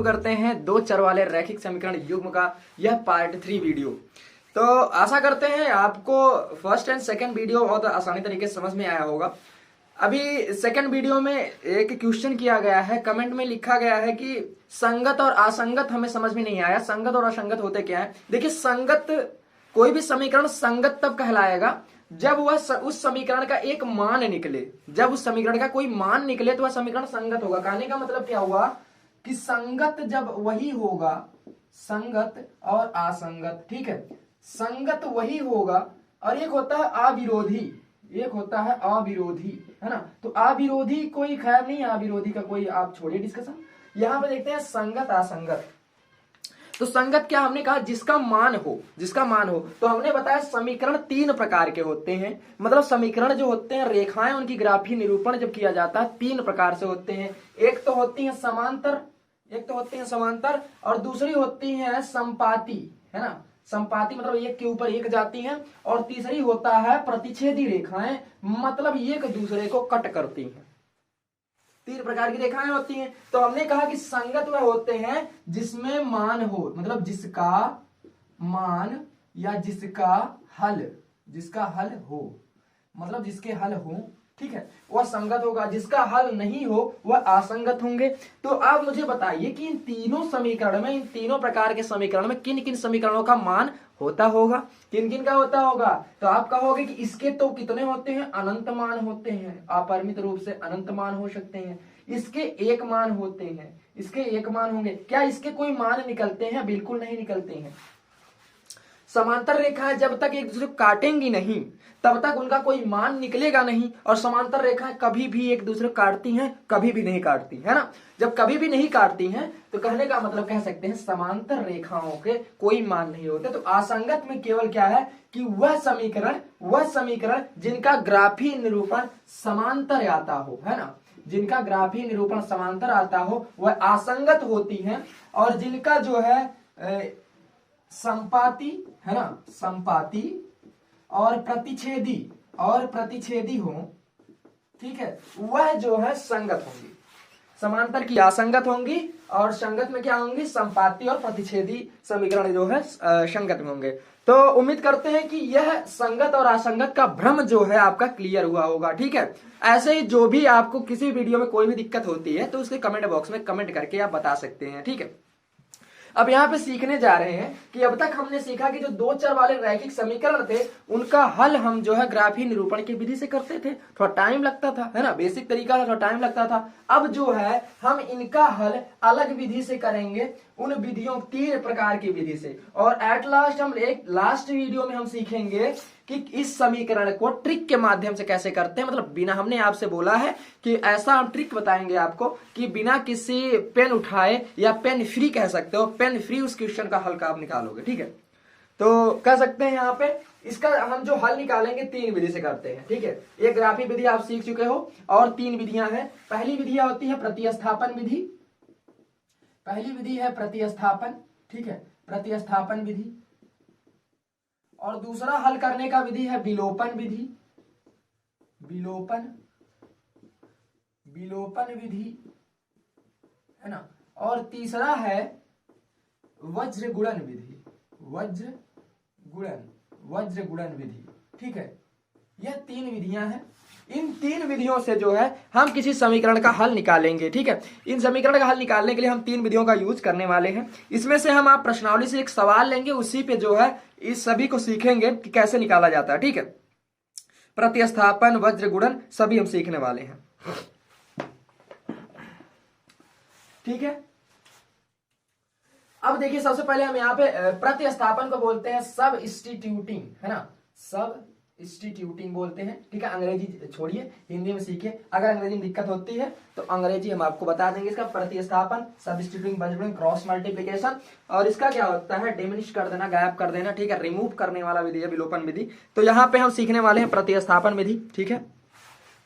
करते हैं दो चर वाले रैखिक समीकरण युग्म का यह पार्ट 3 वीडियो। तो आशा करते हैं आपको फर्स्ट एंड सेकंड वीडियो बहुत आसानी तरीके से समझ में आया होगा। अभी सेकंड वीडियो में एक क्वेश्चन किया गया है, कमेंट में लिखा गया है कि संगत और असंगत हमें समझ में नहीं आया। संगत और असंगत होते क्या है? देखिए, संगत कोई भी समीकरण संगत तब कहलाएगा जब वह उस समीकरण का एक मान निकले। जब उस समीकरण का कोई मान निकले तो वह समीकरण संगत होगा। कहने का मतलब क्या हुआ कि संगत जब वही होगा, संगत और असंगत, ठीक है, संगत वही होगा। और एक होता है अविरोधी, एक होता है अविरोधी, है ना। तो अविरोधी कोई खैर नहीं, अविरोधी का कोई आप छोड़िए डिस्कशन। यहां पे देखते हैं संगत असंगत। तो संगत क्या हमने कहा? जिसका मान हो, जिसका मान हो। तो हमने बताया समीकरण 3 प्रकार के होते हैं। मतलब समीकरण जो होते हैं, रेखाएं, उनकी ग्राफीय निरूपण जब किया जाता है 3 प्रकार से होते हैं। एक तो होती है समांतर, एक तो होती है समांतर, और दूसरी होती है संपाती, है ना। संपाती मतलब एक के ऊपर एक जाती हैं, और तीसरी होता है प्रतिच्छेदी रेखाएं, मतलब एक दूसरे को कट करती हैं। 3 प्रकार की रेखाएं होती हैं। तो हमने कहा कि संगत वह होते हैं जिसमें मान हो, मतलब जिसका मान या जिसका हल, जिसका हल हो, मतलब जिसके हल हो, ठीक है, वह संगत होगा। जिसका हल नहीं हो वह असंगत होंगे। तो आप मुझे बताइए कि इन तीनों समीकरण में, इन तीनों प्रकार के समीकरण में किन किन समीकरणों का मान होता होगा? किन किन का होता होगा? तो आप कहोगे कि इसके तो कितने होते हैं? अनंत मान होते हैं, अपरिमित रूप से अनंत मान हो सकते हैं। इसके एक मान होते हैं, इसके एक मान होंगे। क्या इसके कोई मान निकलते हैं? बिल्कुल नहीं निकलते हैं। समांतर रेखाएं जब तक एक दूसरे को काटेंगी नहीं तब तक उनका कोई मान निकलेगा नहीं। और समांतर रेखाएं कभी भी एक दूसरे को काटती हैं? कभी भी नहीं काटती, है ना। जब कभी भी नहीं काटती हैं तो कहने का मतलब कह सकते हैं समांतर रेखाओं के कोई मान नहीं होते। तो असंगत में केवल क्या है कि वह समीकरण जिनका ग्राफीय निरूपण समांतर आता हो, है ना, जिनका ग्राफीय निरूपण समांतर आता हो वह असंगत होती हैं। और जिनका जो है संपाती, है ना, संपाती और प्रतिच्छेदी हो, ठीक है, वह जो है संगत होंगी। समांतर की असंगत होंगी और संगत में क्या होंगी? संपाती और प्रतिच्छेदी समीकरण जो है संगत में होंगे। तो उम्मीद करते हैं कि यह संगत और असंगत का भ्रम जो है आपका क्लियर हुआ होगा, ठीक है। ऐसे ही जो भी आपको किसी वीडियो में कोई भी दिक्कत होती है तो उसके कमेंट बॉक्स में कमेंट करके आप बता सकते हैं, ठीक है। अब यहाँ पे सीखने जा रहे हैं कि अब तक हमने सीखा कि जो दो चर वाले रैखिक समीकरण थे उनका हल हम जो है ग्राफीय निरूपण की विधि से करते थे। थोड़ा टाइम लगता था, है ना, बेसिक तरीका था, थोड़ा टाइम लगता था। अब जो है हम इनका हल अलग विधि से करेंगे, उन विधियों 3 प्रकार की विधि से। और एट लास्ट हम एक लास्ट वीडियो में हम सीखेंगे कि इस समीकरण को ट्रिक के माध्यम से कैसे करते हैं। मतलब बिना, हमने आपसे बोला है कि ऐसा हम ट्रिक बताएंगे आपको कि बिना किसी पेन उठाए, या पेन फ्री कह सकते हो, पेन फ्री उस क्वेश्चन का हल का आप निकालोगे, ठीक है। तो कह सकते हैं यहाँ पे इसका हम जो हल निकालेंगे 3 विधि से करते हैं, ठीक है। एक ग्राफीय विधि आप सीख चुके हो और 3 विधियां हैं। पहली विधि होती है प्रतिस्थापन विधि, पहली विधि है प्रतिस्थापन, ठीक है, प्रतिस्थापन विधि। और दूसरा हल करने का विधि है विलोपन विधि, विलोपन विधि, है ना। और तीसरा है वज्र गुणन विधि, वज्र गुणन विधि, ठीक है। यह 3 विधियां हैं। इन 3 विधियों से जो है हम किसी समीकरण का हल निकालेंगे, ठीक है। इन समीकरण का हल निकालने के लिए हम 3 विधियों का यूज करने वाले हैं। इसमें से हम आप प्रश्नावली से एक सवाल लेंगे, उसी पे जो है इस सभी को सीखेंगे कि कैसे निकाला जाता है, ठीक है। प्रतिस्थापन, वज्र गुणन सभी हम सीखने वाले हैं, ठीक है। अब देखिए, सबसे पहले हम यहाँ पे प्रतिस्थापन को बोलते हैं सबस्टिट्यूटिंग, है ना, सबस्टिट्यूटिंग बोलते हैं, ठीक है। अंग्रेजी छोड़िए, हिंदी में सीखिए। अगर अंग्रेजी में दिक्कत होती है तो अंग्रेजी हम आपको बता देंगे। इसका प्रतिस्थापन, सबस्टिट्यूटिंग, वज्र, क्रॉस मल्टीप्लिकेशन, और इसका क्या होता है? डिमिनिश कर देना, गायब कर देना, ठीक है, रिमूव करने वाला विधि है विलोपन विधि। तो यहाँ पे हम सीखने वाले हैं प्रतिस्थापन विधि, ठीक है।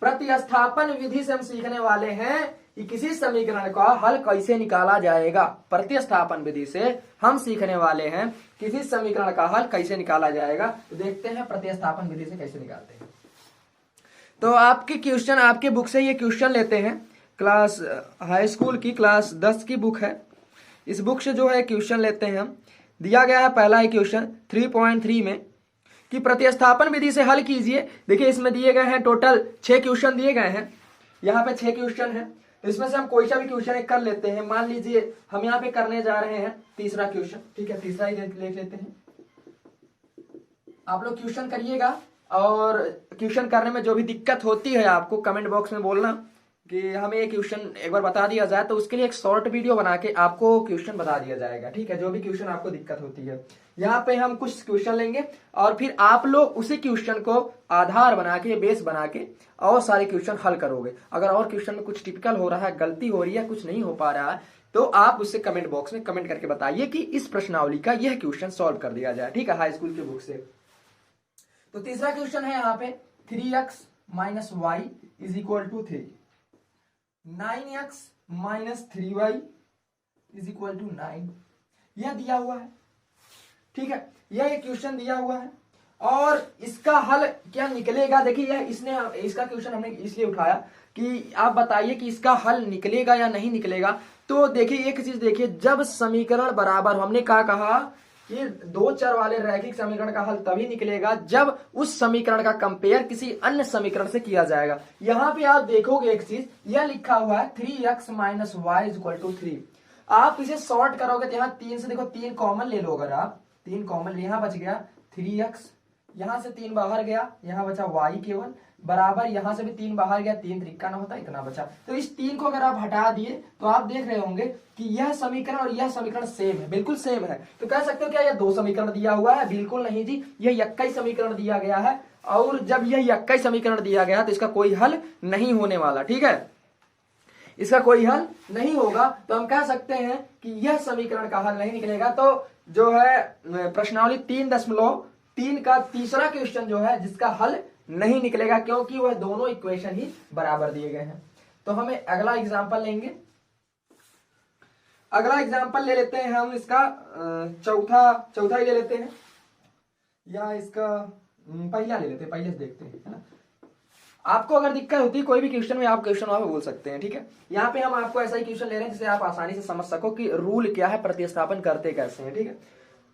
प्रतिस्थापन विधि से हम सीखने वाले हैं कि किसी समीकरण का हल कैसे निकाला जाएगा। प्रतिस्थापन विधि से हम सीखने वाले हैं किसी समीकरण का हल कैसे निकाला जाएगा। तो देखते हैं प्रतिस्थापन विधि से कैसे निकालते हैं। तो आपके क्वेश्चन, आपके बुक से ये क्वेश्चन लेते हैं, क्लास हाई स्कूल की क्लास 10 की बुक है। इस बुक से जो है क्वेश्चन लेते हैं हम। दिया गया है पहला ही क्वेश्चन 3.3 में कि प्रतिस्थापन विधि से हल कीजिए। देखिए इसमें दिए गए हैं टोटल 6 क्वेश्चन दिए गए हैं, यहाँ पे 6 क्वेश्चन है। तो इसमें से हम कोई सा भी क्वेश्चन एक कर लेते हैं। मान लीजिए हम यहाँ पे करने जा रहे हैं तीसरा क्वेश्चन, ठीक है, तीसरा ही देख लेते हैं। आप लोग क्वेश्चन करिएगा और क्वेश्चन करने में जो भी दिक्कत होती है आपको कमेंट बॉक्स में बोलना कि हमें ये क्वेश्चन एक बार बता दिया जाए, तो उसके लिए एक शॉर्ट वीडियो बना के आपको क्वेश्चन बता दिया जाएगा, ठीक है। जो भी क्वेश्चन आपको दिक्कत होती है, यहाँ पे हम कुछ क्वेश्चन लेंगे और फिर आप लोग उसी क्वेश्चन को आधार बना के, बेस बना के और सारे क्वेश्चन हल करोगे। अगर और क्वेश्चन में कुछ टिपिकल हो रहा है, गलती हो रही है, कुछ नहीं हो पा रहा है, तो आप उससे कमेंट बॉक्स में कमेंट करके बताइए कि इस प्रश्नावली का यह क्वेश्चन सॉल्व कर दिया जाए, ठीक है, हाई स्कूल की बुक से। तो तीसरा क्वेश्चन है यहाँ पे 3x minus Y is equal to 3, 9x minus 3y is equal to 9, यह दिया हुआ है, ठीक है। यह एक क्वेश्चन दिया हुआ है और इसका हल क्या निकलेगा। देखिए यह इसका क्वेश्चन हमने इसलिए उठाया कि आप बताइए कि इसका हल निकलेगा या नहीं निकलेगा। तो देखिए एक चीज देखिए, जब समीकरण बराबर, हमने क्या कहा कि दो चर वाले रैखिक समीकरण का हल तभी निकलेगा जब उस समीकरण का कंपेयर किसी अन्य समीकरण से किया जाएगा। यहां पे आप देखोगे एक चीज, यह लिखा हुआ है 3x minus Y is equal to 3। आप इसे सॉर्ट करोगे तो यहाँ 3 से देखो 3 कॉमन ले लो, अगर आप 3 कॉमन, यहां बच गया 3x, यहां से 3 बाहर गया, यहां बचा y केवल, बराबर यहां से भी 3 बाहर गया, 3 त्रिका ना होता, इतना बचा। तो इस 3 को अगर आप हटा दिए तो आप देख रहे होंगे कि यह समीकरण और यह समीकरण सेम है, बिल्कुल सेम है। तो कह सकते हो क्या यह 2 समीकरण दिया हुआ है? बिल्कुल नहीं जी, यह 21 समीकरण दिया गया है। और जब यह 21 समीकरण दिया गया तो इसका कोई हल नहीं होने वाला, ठीक है, इसका कोई हल नहीं होगा। तो हम कह सकते हैं कि यह समीकरण का हल नहीं निकलेगा। तो जो है प्रश्नावली 3.3 का तीसरा क्वेश्चन जो है जिसका हल नहीं निकलेगा, क्योंकि वह दोनों इक्वेशन ही बराबर दिए गए हैं। तो हमें अगला एग्जांपल लेंगे, अगला एग्जांपल ले लेते हैं हम इसका चौथा ही ले लेते हैं, या इसका पहला ले लेते हैं, पहले से देखते हैं, है ना। आपको अगर दिक्कत होती है कोई भी क्वेश्चन में, आप क्वेश्चन वहां बोल सकते हैं, ठीक है। यहाँ पे हम आपको ऐसा ही क्वेश्चन ले रहे हैं जिसे आप आसानी से समझ सको कि रूल क्या है, प्रतिस्थापन करते कैसे हैं, ठीक है।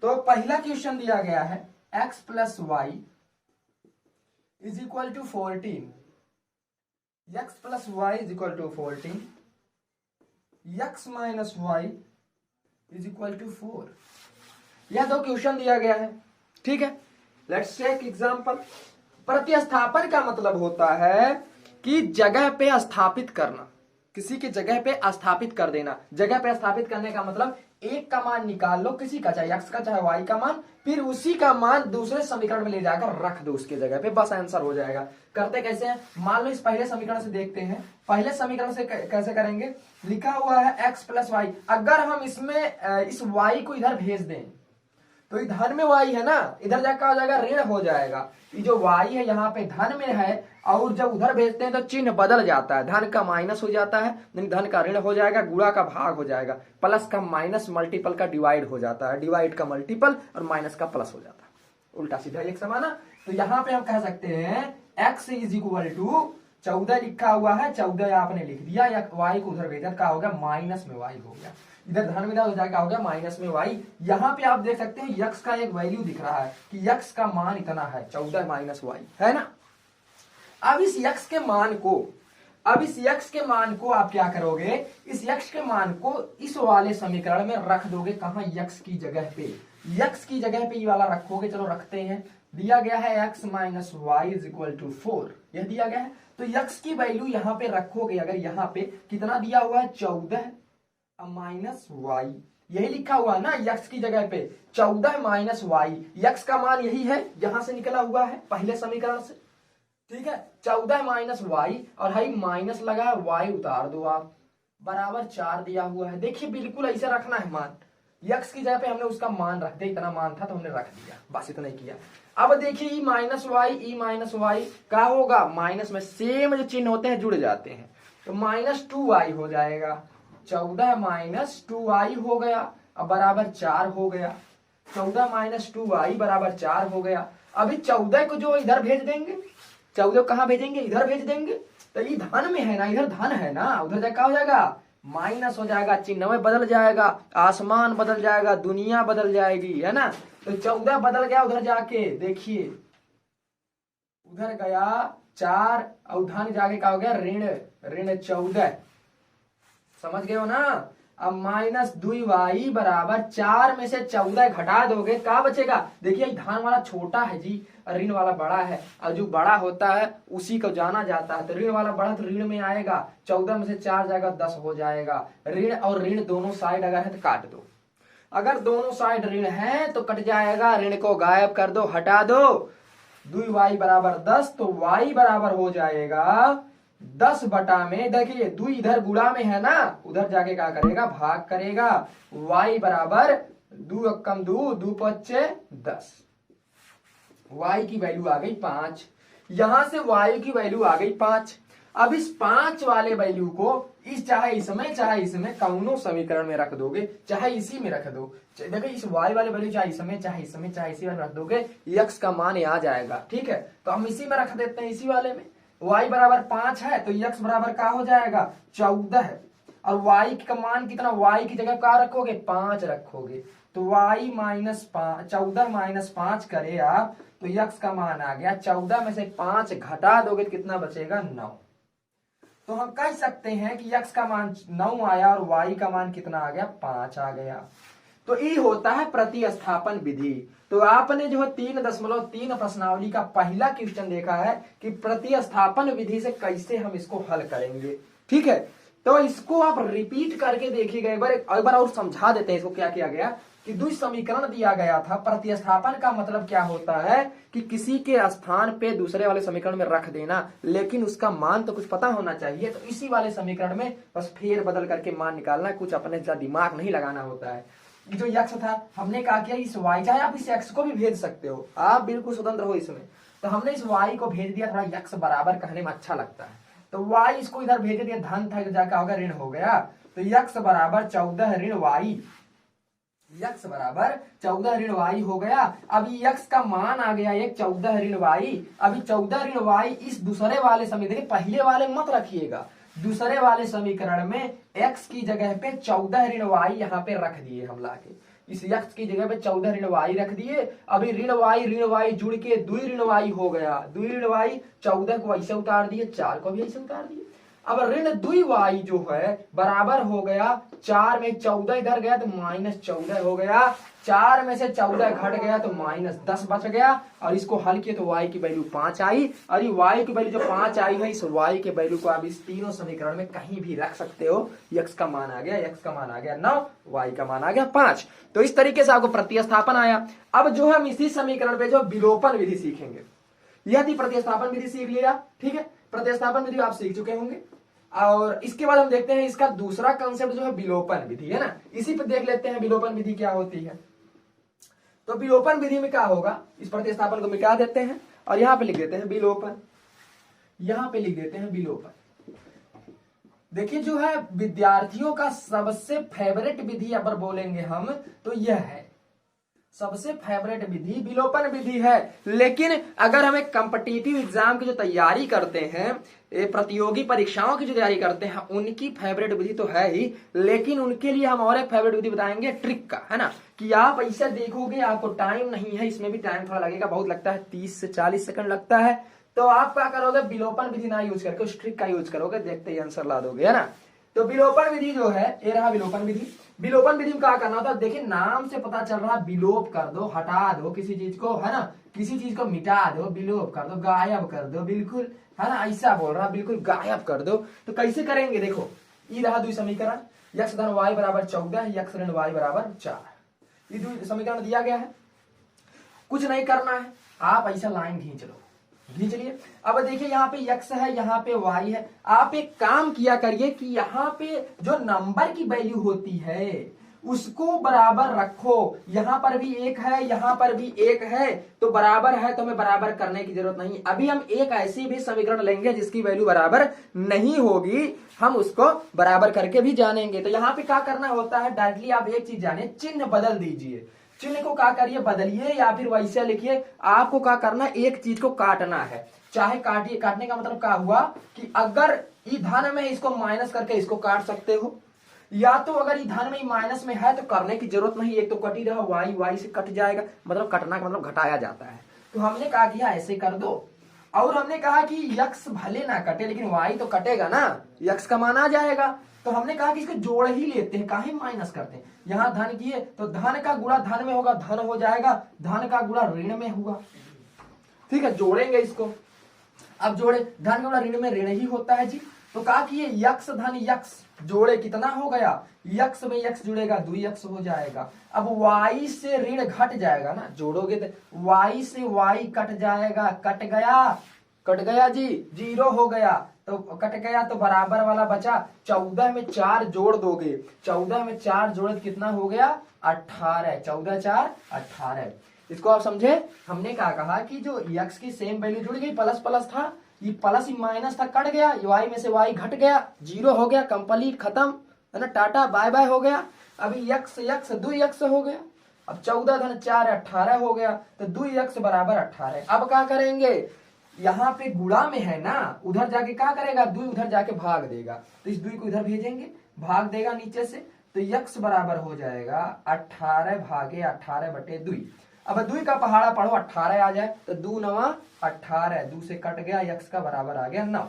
तो पहला क्वेश्चन दिया गया है x plus y is equal to 14, x plus y is equal to 14, x minus Y is equal to 4। यह दो क्वेश्चन दिया गया है, ठीक है। Let's take example. प्रतिस्थापन का मतलब होता है कि जगह पे स्थापित करना, किसी की जगह पे स्थापित कर देना। जगह पे स्थापित करने का मतलब एक का मान निकाल लो, किसी का, चाहे x का चाहे y का मान, फिर उसी का मान दूसरे समीकरण में ले जाकर रख दो उसके जगह पे, बस आंसर हो जाएगा। करते कैसे हैं, मान लो इस पहले समीकरण से देखते हैं। पहले समीकरण से कैसे करेंगे, लिखा हुआ है x प्लस वाई। अगर हम इसमें इस y को इधर भेज दें तो धन में y है ना, इधर जाकर हो जाएगा ऋण हो जाएगा। ये जो y है यहाँ पे धन में है, और जब उधर भेजते हैं तो चिन्ह बदल जाता है, धन का माइनस हो जाता है, धन का ऋण हो जाएगा, गुणा का भाग हो जाएगा, प्लस का माइनस, मल्टीपल का डिवाइड हो जाता है, डिवाइड का मल्टीपल और माइनस का प्लस हो जाता है, उल्टा सीधा एक समाना। तो यहाँ पे हम कह सकते हैं x इज इक्वल टू 14 लिखा हुआ है, 14 आपने लिख दिया, या y को उधर भेजा, क्या हो गया, माइनस में y हो गया, इधर धन में हो जाएगा, हो गया माइनस में y। यहाँ पे आप देख सकते हैं x का एक वैल्यू दिख रहा है कि x का मान इतना है, 14 माइनस y, है ना। अब इस x के मान को आप क्या करोगे, इस x के मान को इस वाले समीकरण में रख दोगे। कहां, x की जगह पे, x की जगह पे ये वाला रखोगे। चलो रखते हैं। दिया गया है x minus Y is equal to 4, यह दिया गया है। तो x की वैल्यू यहाँ पे रखोगे, अगर यहाँ पे कितना दिया हुआ है, 14 माइनस वाई, यही लिखा हुआ है ना, x की जगह पे 14 माइनस वाई, x का मान यही है, यहां से निकला हुआ है पहले समीकरण से, ठीक है। 14 माइनस वाई, और हाई माइनस लगा है, y उतार दो आप, बराबर 4 दिया हुआ है। देखिए बिल्कुल ऐसे रखना है मान, x की जगह पे हमने उसका मान रख दिया, इतना मान था तो हमने रख दिया, बस इतना ही किया। अब देखिए ई माइनस वाई क्या होगा, माइनस में सेम जो चिन्ह होते हैं जुड़ जाते हैं, तो माइनस 2y हो जाएगा। 14 माइनस 2y हो गया, अब बराबर 4 हो गया। 14 माइनस 2y बराबर 4 हो गया। अभी 14 को जो इधर भेज देंगे, 14 कहां भेजेंगे, इधर भेज देंगे। तो ये धन में है ना, इधर धन है ना, उधर जाकर क्या हो जाएगा, माइनस हो जाएगा, चिन्ह में बदल जाएगा, आसमान बदल जाएगा, दुनिया बदल जाएगी, है ना। तो 14 बदल गया उधर जाके, देखिए उधर गया 4 और उधर जाके क्या हो गया ऋण, ऋण 14, समझ गए हो ना। अब माइनस 2y बराबर 4 में से 14 घटा दोगे क्या बचेगा, देखिए धान वाला छोटा है जी और ऋण वाला बड़ा है, और जो बड़ा होता है उसी को जाना जाता है, तो ऋण वाला बड़ा तो ऋण में आएगा, 14 में से 4 जाएगा 10 हो जाएगा। ऋण और ऋण दोनों साइड अगर है तो काट दो, अगर दोनों साइड ऋण है तो कट जाएगा, ऋण को गायब कर दो, हटा दो। 2y बराबर 10, तो y बराबर हो जाएगा 10 बटा में, देखिए 2 इधर गुणा में है ना, उधर जाके क्या करेगा भाग करेगा। y बराबर 2 कम 2, 2 पच्चे 10, y की वैल्यू आ गई 5, यहां से y की वैल्यू आ गई 5। अब इस 5 वाले वैल्यू को इस चाहे इसमें कौनों समीकरण में रख दोगे, चाहे इसी में रख दो, देखिए इस y वाले वैल्यू चाहे इसी में रख दोगे, x का मान आ जाएगा, ठीक है। तो हम इसी में रख देते हैं, इसी वाले में y बराबर 5 है तो x बराबर क्या हो जाएगा 14 है, और y का मान कितना, y की जगह क्या रखोगे 5 रखोगे, तो y माइनस 5, 14 माइनस 5 करे आप तो x का मान आ गया 14 में से 5 घटा दोगे तो कितना बचेगा 9। तो हम कह सकते हैं कि x का मान 9 आया और y का मान कितना आ गया 5 आ गया। तो ये होता है प्रतिस्थापन विधि। तो आपने जो है 3.3 प्रश्नावली का पहला क्वेश्चन देखा है कि प्रतिस्थापन विधि से कैसे हम इसको हल करेंगे, ठीक है। तो इसको आप रिपीट करके देखिएगा, एक बार और समझा देते हैं इसको क्या किया गया कि द्वि समीकरण दिया गया था। प्रतिस्थापन का मतलब क्या होता है कि किसी के स्थान पे दूसरे वाले समीकरण में रख देना, लेकिन उसका मान तो कुछ पता होना चाहिए, तो इसी वाले समीकरण में बस फेर बदल करके मान निकालना, कुछ अपने दिमाग नहीं लगाना होता है। जो यक्ष था हमने कहा कि इस y, चाहे आप इस x को भी भेज सकते हो, आप बिल्कुल स्वतंत्र हो इसमें, तो हमने इस y को भेज दिया, थोड़ा यक्ष बराबर कहने में अच्छा लगता है, तो y इसको इधर भेज दिया, धन था जाकर होगा ऋण हो गया, तो यक्ष बराबर 14 ऋण y, यक्ष बराबर 14 ऋण y हो गया। अब यक्ष का मान आ गया एक 14 ऋण y, अभी 14 ऋण y इस दूसरे वाले समीकरण, पहले वाले मत रखिएगा, दूसरे वाले समीकरण में x की जगह पे 14 ऋण y यहाँ पे रख दिए हम लाके, इस x की जगह पे 14 ऋण y रख दिए। अभी ऋण y जुड़ के 2 ऋण y हो गया, 2 ऋण y 14 को ऐसे उतार दिए, 4 को भी ऐसे उतार दिए। अब ऋण 2y जो है बराबर हो गया 4 में 14 इधर गया तो -14 हो गया, 4 में से 14 घट गया तो -10 बच गया, और इसको हल किए तो y की वैल्यू 5 आई, और ये y की वैल्यू जो 5 आई है, इस y के वैल्यू को आप इस तीनों समीकरण में कहीं भी रख सकते हो। x का मान आ गया, x का मान आ गया 9, y का मान आ गया 5। तो इस तरीके से आपको प्रतिस्थापन आया। अब जो हम इसी समीकरण पे जो विलोपन विधि सीखेंगे, यदि प्रतिस्थापन विधि सीख लिया, ठीक है, प्रतिस्थापन विधि आप सीख चुके होंगे, और इसके बाद हम देखते हैं इसका दूसरा कंसेप्ट जो है विलोपन विधि, है ना, इसी पे देख लेते हैं विलोपन विधि क्या होती है। तो विलोपन विधि में क्या होगा, इस प्रतिस्थापन को मिटा देते हैं और यहां पे लिख देते हैं विलोपन, यहां पे लिख देते हैं विलोपन। देखिए जो है विद्यार्थियों का सबसे फेवरेट विधि अगर बोलेंगे हम तो यह है, सबसे फेवरेट विधि विलोपन विधि है। लेकिन अगर हम एक कॉम्पिटिटिव एग्जाम की जो तैयारी करते हैं, प्रतियोगी परीक्षाओं की जो तैयारी करते हैं, उनकी फेवरेट विधि तो है ही, लेकिन उनके लिए हम और एक फेवरेट विधि बताएंगे ट्रिक का, है ना, कि आप ऐसे देखोगे, आपको टाइम नहीं है, इसमें भी टाइम थोड़ा लगेगा, बहुत लगता है 30 से 40 सेकंड लगता है, तो आप क्या करोगे विलोपन विधि ना यूज करके उस ट्रिक का यूज करोगे, देखते ही आंसर ला दोगे, है ना। तो विलोपन विधि जो है ये रहा विलोपन विधि। विलोपन विधि में क्या करना होता है, देखिए नाम से पता चल रहा है, विलोप कर दो, हटा दो किसी चीज को, है ना, किसी चीज को मिटा दो, विलोप कर दो, गायब कर दो, बिल्कुल, है ना, ऐसा बोल रहा, बिल्कुल गायब कर दो। तो कैसे करेंगे, देखो ये रहा द्वि समीकरण, x धन y बराबर 14, x ऋण y बराबर 4, ये द्वि समीकरण दिया गया है, कुछ नहीं करना है, आप ऐसा लाइन खींच लो, खींच लिए। अब देखिए यहाँ पे x है, यहाँ पे y है, आप एक काम किया करिए कि यहाँ पे जो नंबर की वैल्यू होती है उसको बराबर रखो, यहाँ पर भी 1 है, यहाँ पर भी 1 है, तो बराबर है, तो हमें बराबर करने की जरूरत नहीं। अभी हम एक ऐसी भी समीकरण लेंगे जिसकी वैल्यू बराबर नहीं होगी, हम उसको बराबर करके भी जानेंगे। तो यहाँ पे क्या करना होता है, डायरेक्टली आप एक चीज जाने, चिन्ह बदल दीजिए, चिन्ह को क्या करिए बदलिए, या फिर वैसे लिखिए। आपको क्या करना, एक चीज को काटना है, चाहे काटिए, काटने का मतलब क्या हुआ कि अगर ई धन में इसको माइनस करके इसको काट सकते हो, या तो अगर धन में माइनस में है तो करने की जरूरत नहीं, एक तो कट ही रहा, वाई वाई से कट जाएगा, मतलब कटना का मतलब घटाया जाता है। तो हमने कहा कि ऐसे कर दो, और हमने कहा कि यक्स भले ना कटे लेकिन वाई तो कटेगा ना, यक्स का मान आ जाएगा। तो हमने कहा कि इसको जोड़ ही लेते हैं, काहे माइनस करते हैं। यहाँ धन किए तो धन का गुणा धन में होगा, धन हो जाएगा, धन का गुणा ऋण में हुआ। ठीक है, जोड़ेंगे इसको। अब जोड़े, धन का गुणा ऋण में ऋण ही होता है जी। तो कहा कि ये यक्स धन यक्स जोड़े कितना हो गया, यक्स में यक्स जुड़ेगा 2x हो जाएगा। अब y से ऋण घट जाएगा ना, जोड़ोगे तो y से y कट जाएगा, कट गया जी, 0 हो गया। तो कट गया तो बराबर वाला बचा, 14 में 4 जोड़ दोगे, 14 में 4 जोड़े तो कितना हो गया 18, 14 4 18। इसको आप समझे। हमने क्या कहा कि जो यक्स की सेम वैल्यू जुड़ गई, प्लस प्लस था, ये प्लस ही माइनस था, कट गया, वाई में से वाई घट गया, 0 हो गया, कंप्लीट खत्म है ना, टाटा बाय बाय हो गया। अभी यक्स यक्स 2x हो गया। अब 14 धन 4 18 हो गया, तो 2x बराबर 18। अब क्या करेंगे, यहाँ पे गुणा में है ना, उधर जाके क्या करेगा, 2 उधर जाके भाग देगा, तो इस 2 को इधर भेजेंगे, भाग देगा नीचे से, तो यक्स बराबर हो जाएगा 18 भागे 18 बटे 2। अब 2 का पहाड़ा पढ़ो, 18 आ जाए तो 2 9 18, 2 से कट गया, यक्स का बराबर आ गया 9।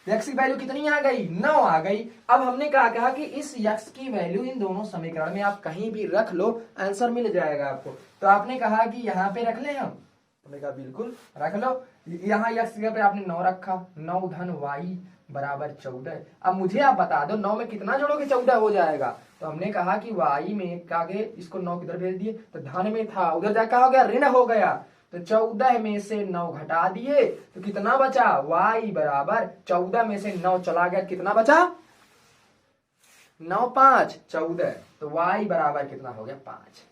यक्स की वैल्यू कितनी आ गई, 9 आ गई। अब हमने कहा कि इस यक्स की वैल्यू इन दोनों समीकरण में आप कहीं भी रख लो, आंसर मिल जाएगा आपको। तो आपने कहा कि यहाँ पे रख ले, हमने कहा बिल्कुल रख लो। यहाँ यक्स पे आपने 9 रखा, 9 धन वाई बराबर 14। अब मुझे आप बता दो 9 में कितना जोड़ोगे 14 हो जाएगा। तो हमने कहा कि वाई में आगे इसको 9 किधर भेज दिए, तो धन में था, उधर जाकर हो गया ऋण हो गया, तो 14 में से 9 घटा दिए तो कितना बचा, y बराबर 14 में से 9 चला गया, कितना बचा 9 5 14, तो y बराबर कितना हो गया 5।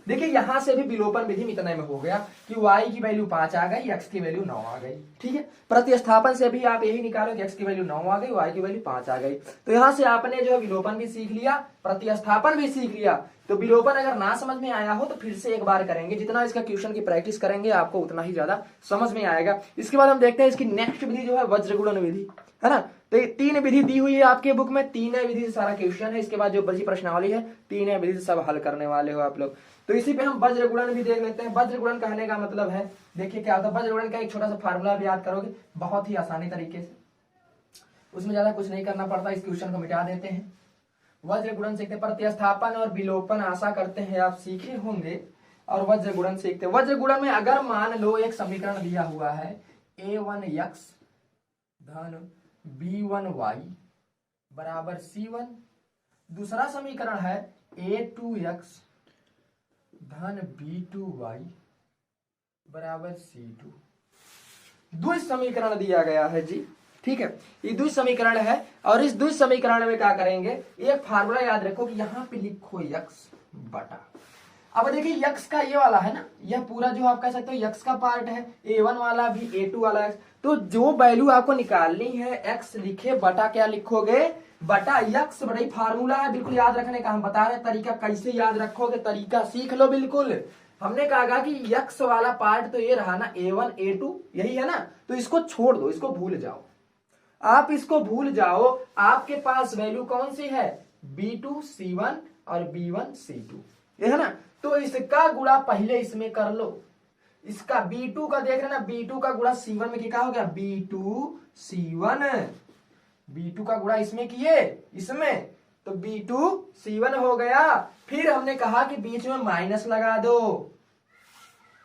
देखिए यहां से भी विलोपन विधि में इतने में हो गया कि y की वैल्यू 5 आ गई, x की वैल्यू 9 आ गई। ठीक है, प्रतिस्थापन से भी आप यही निकालो कि x की वैल्यू 9 आ गई, y की वैल्यू 5 आ गई। तो यहां से आपने जो है विलोपन भी सीख लिया, प्रतिस्थापन भी सीख लिया। तो विलोपन अगर ना समझ में आया हो तो फिर से एक बार करेंगे, जितना इसका क्वेश्चन की प्रैक्टिस करेंगे आपको उतना ही ज्यादा समझ में आएगा। इसके बाद हम देखते हैं इसकी नेक्स्ट विधि जो है वज्रगुणन विधि, है ना। तो 3 विधि दी हुई है आपके बुक में, 3 विधि से सारा क्वेश्चन है। इसके बाद जो बची प्रश्नावली है 3 विधि से सब हल करने वाले हो आप लोग। तो इसी पे हम वज्रगुणन भी देख लेते हैं। वज्रगुणन कहने का मतलब है, देखिए क्या होता है वज्रगुणन का, एक छोटा सा फार्मूला भी याद करोगे बहुत ही आसानी तरीके से, उसमें ज्यादा कुछ नहीं करना पड़ता, इस क्वेश्चन को मिटा देते हैं। वज्रगुणन सीखते, प्रतिस्थापन और विलोपन आशा करते हैं आप सीखे होंगे, और वज्रगुणन सीखते। वज्रगुणन में अगर मान लो एक समीकरण दिया हुआ है a1x धन b1y बराबर c1, दूसरा समीकरण है a2x धन b2y बराबर c2, द्वि समीकरण दिया गया है जी। ठीक है, ये द्वि समीकरण है, और इस द्वि समीकरण में क्या करेंगे, एक फार्मूला याद रखो कि यहाँ पे लिखो यक्स बटा। अब देखिए यक्स का ये वाला है ना, यह पूरा जो आप कह सकते हो यक्स का पार्ट है, a1 वाला भी a2 वाला x, तो जो वैल्यू आपको निकालनी है x लिखे बटा क्या लिखोगे, बटा यक्स। बड़ा ही फार्मूला है, बिल्कुल याद रखने का हम बता रहे, तरीका कैसे याद रखोगे तरीका सीख लो बिल्कुल। हमने कहा कि यक्स वाला पार्ट तो ये रहा ना, a1 a2 यही है ना, तो इसको छोड़ दो, इसको भूल जाओ, आप इसको भूल जाओ। आपके पास वैल्यू कौन सी है, b2 c1 और b1 c2, ये है ना। तो इसका गुणा पहले इसमें कर लो, इसका b2 का देख रहे ना, b2 का गुणा c1 में क्या हो गया, b2 c1, b2 का गुणा इसमें किए, इसमें, तो b2 c1 हो गया। फिर हमने कहा कि बीच में माइनस लगा दो,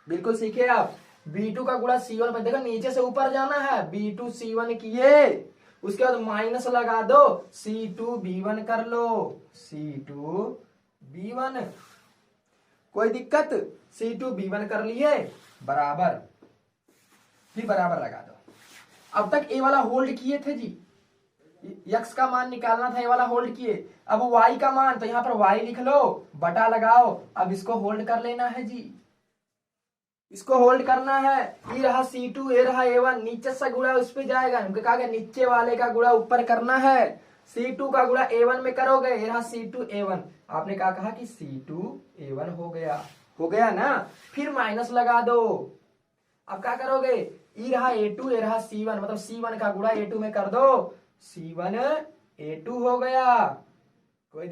बिल्कुल सीखे आप। b2 का गुणा c1 पर देखो नीचे से ऊपर जाना है, b2 c1 किए, उसके बाद माइनस लगा दो, c2 b1 कर लो, c2 b1, कोई दिक्कत, c2 b1 कर लिए, बराबर, फिर बराबर लगा दो। अब तक ए वाला होल्ड किए थे जी, यक्स का मान निकालना था, ये वाला होल्ड किए। अब y का मान, तो यहां पर y लिख लो, बटा लगाओ, अब इसको होल्ड कर लेना है जी, इसको होल्ड करना है। ये रहा c2, ये रहा a1, नीचे से गुणा उस पे जाएगा, हमको कहा गया नीचे वाले का गुणा ऊपर करना है, c2 का गुणा a1 में करोगे, ये रहा c2 a1, आपने कहा कि c2 a1 हो गया ना। फिर माइनस लगा दो, अब क्या करोगे, ये रहा a2, ये रहा c1, मतलब c1 का गुणा a2 में कर दो, c1 a2 हो गया। कोई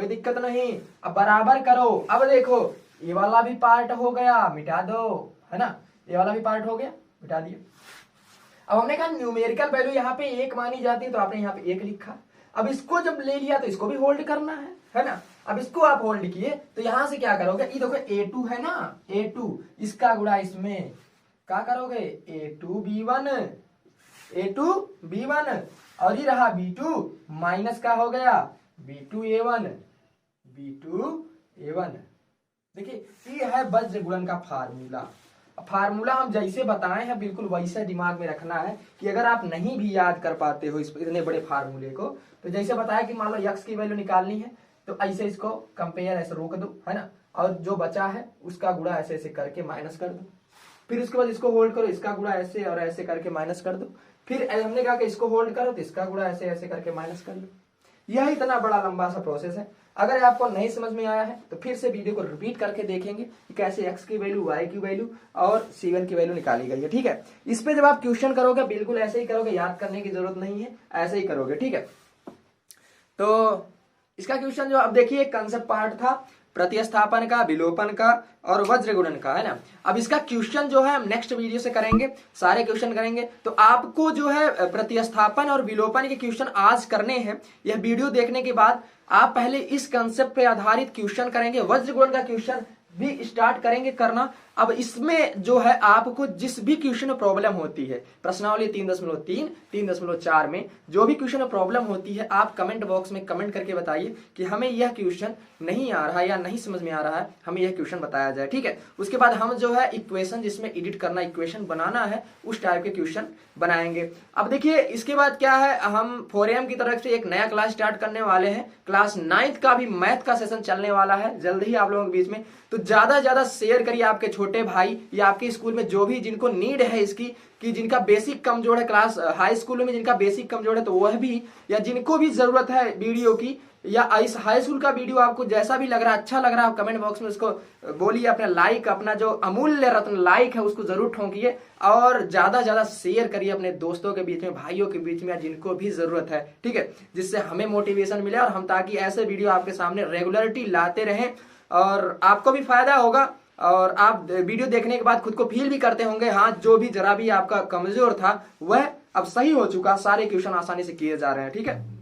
दिक्कत नहीं। अब बराबर करो। अब देखो ये वाला भी पार्ट हो गया, मिटा दो, है ना, ये वाला भी पार्ट हो गया, मिटा दिया। अब हमने कहा न्यूमेरिकल वैल्यू यहाँ पे 1 मानी जाती है, तो आपने यहाँ पे 1 लिखा। अब इसको जब ले लिया तो इसको भी होल्ड करना है ना। अब इसको आप होल्ड किए तो यहां से क्या करोगे, ये देखो A2 है ना, A2 इसका गुणा इसमें क्या करोगे, A2B1 और ये रहा B2 माइनस का हो गया B2A1। देखिए ये है वज्र गुणन का फार्मूला हम जैसे बताए हैं बिल्कुल वैसे दिमाग में रखना है कि अगर आप नहीं भी याद कर पाते हो इस इतने बड़े फार्मूले को, तो जैसे बताया कि मान लो x की वैल्यू निकालनी है तो ऐसे इसको कंपेयर ऐसे रोक दो, है ना, और जो बचा है उसका गुणा ऐसे ऐसे करके माइनस कर दो। फिर उसके बाद इसको होल्ड करो, इसका गुणा ऐसे और ऐसे करके माइनस कर दो। फिर हमने कहा कि इसको होल्ड करो तो इसका गुणा ऐसे ऐसे करके माइनस कर दो। यह इतना बड़ा लंबा सा प्रोसेस है। अगर आपको नहीं समझ में आया है तो फिर से वीडियो को रिपीट करके देखेंगे कि कैसे x की वैल्यू, y की वैल्यू और C1 की वैल्यू निकाली गई है। ठीक है, इस पे जब आप क्वेश्चन करोगे बिल्कुल ऐसे ही करोगे, याद करने की जरूरत नहीं है, ऐसे ही करोगे। ठीक है, तो इसका क्वेश्चन जो अब देखिए कंसेप्ट पार्ट था प्रतिस्थापन का, विलोपन का और वज्र गुणन का, है ना। अब इसका क्वेश्चन जो है हम नेक्स्ट वीडियो से करेंगे, सारे क्वेश्चन करेंगे। तो आपको जो है प्रतिस्थापन और विलोपन के क्वेश्चन आज करने हैं। यह वीडियो देखने के बाद आप पहले इस कंसेप्ट पे आधारित क्वेश्चन करेंगे, वज्र गुणन का क्वेश्चन भी स्टार्ट करेंगे करना। अब इसमें जो है आपको जिस भी क्वेश्चन में प्रॉब्लम होती है, प्रश्नावली 3.3, 3.4 में जो भी क्वेश्चन में प्रॉब्लम होती है, आप कमेंट बॉक्स में कमेंट करके बताइए कि हमें यह क्वेश्चन नहीं आ रहा है या नहीं समझ में आ रहा है, हमें यह क्वेश्चन बताया जाए। ठीक है, उसके बाद हम जो है इक्वेशन जिसमें एडिट करना, इक्वेशन बनाना है, उस टाइप के क्वेश्चन बनाएंगे। अब देखिए इसके बाद क्या है, हम 4AM की तरफ से एक नया क्लास स्टार्ट करने वाले हैं। क्लास 9th का भी मैथ का सेशन चलने वाला है जल्द ही आप लोगों के बीच में। तो ज्यादा ज्यादा शेयर करिए आपके छोटे भाई या आपके स्कूल में जो भी जिनको नीड है इसकी, कि जिनका बेसिक कमजोर है, क्लास हाई स्कूल में जिनका बेसिक कमजोर है तो वह भी, या जिनको भी जरूरत है वीडियो की, या इस हाई स्कूल का वीडियो आपको जैसा भी लग रहा है, अच्छा लग रहा है, आप कमेंट बॉक्स में उसको बोलिए। अपना लाइक, अपना जो अमूल्य रत्न लाइक है उसको जरूर ठोंकिए और ज्यादा ज्यादा शेयर करिए अपने दोस्तों के बीच में, भाइयों के बीच में, जिनको भी जरूरत है। ठीक है, जिससे हमें मोटिवेशन मिले और हम ताकि ऐसे वीडियो आपके सामने रेगुलरिटी लाते रहें और आपको भी फायदा होगा। और आप वीडियो देखने के बाद खुद को फील भी करते होंगे, हाँ जो भी जरा भी आपका कमजोर था वह अब सही हो चुका, सारे क्वेश्चन आसानी से किए जा रहे हैं। ठीक है।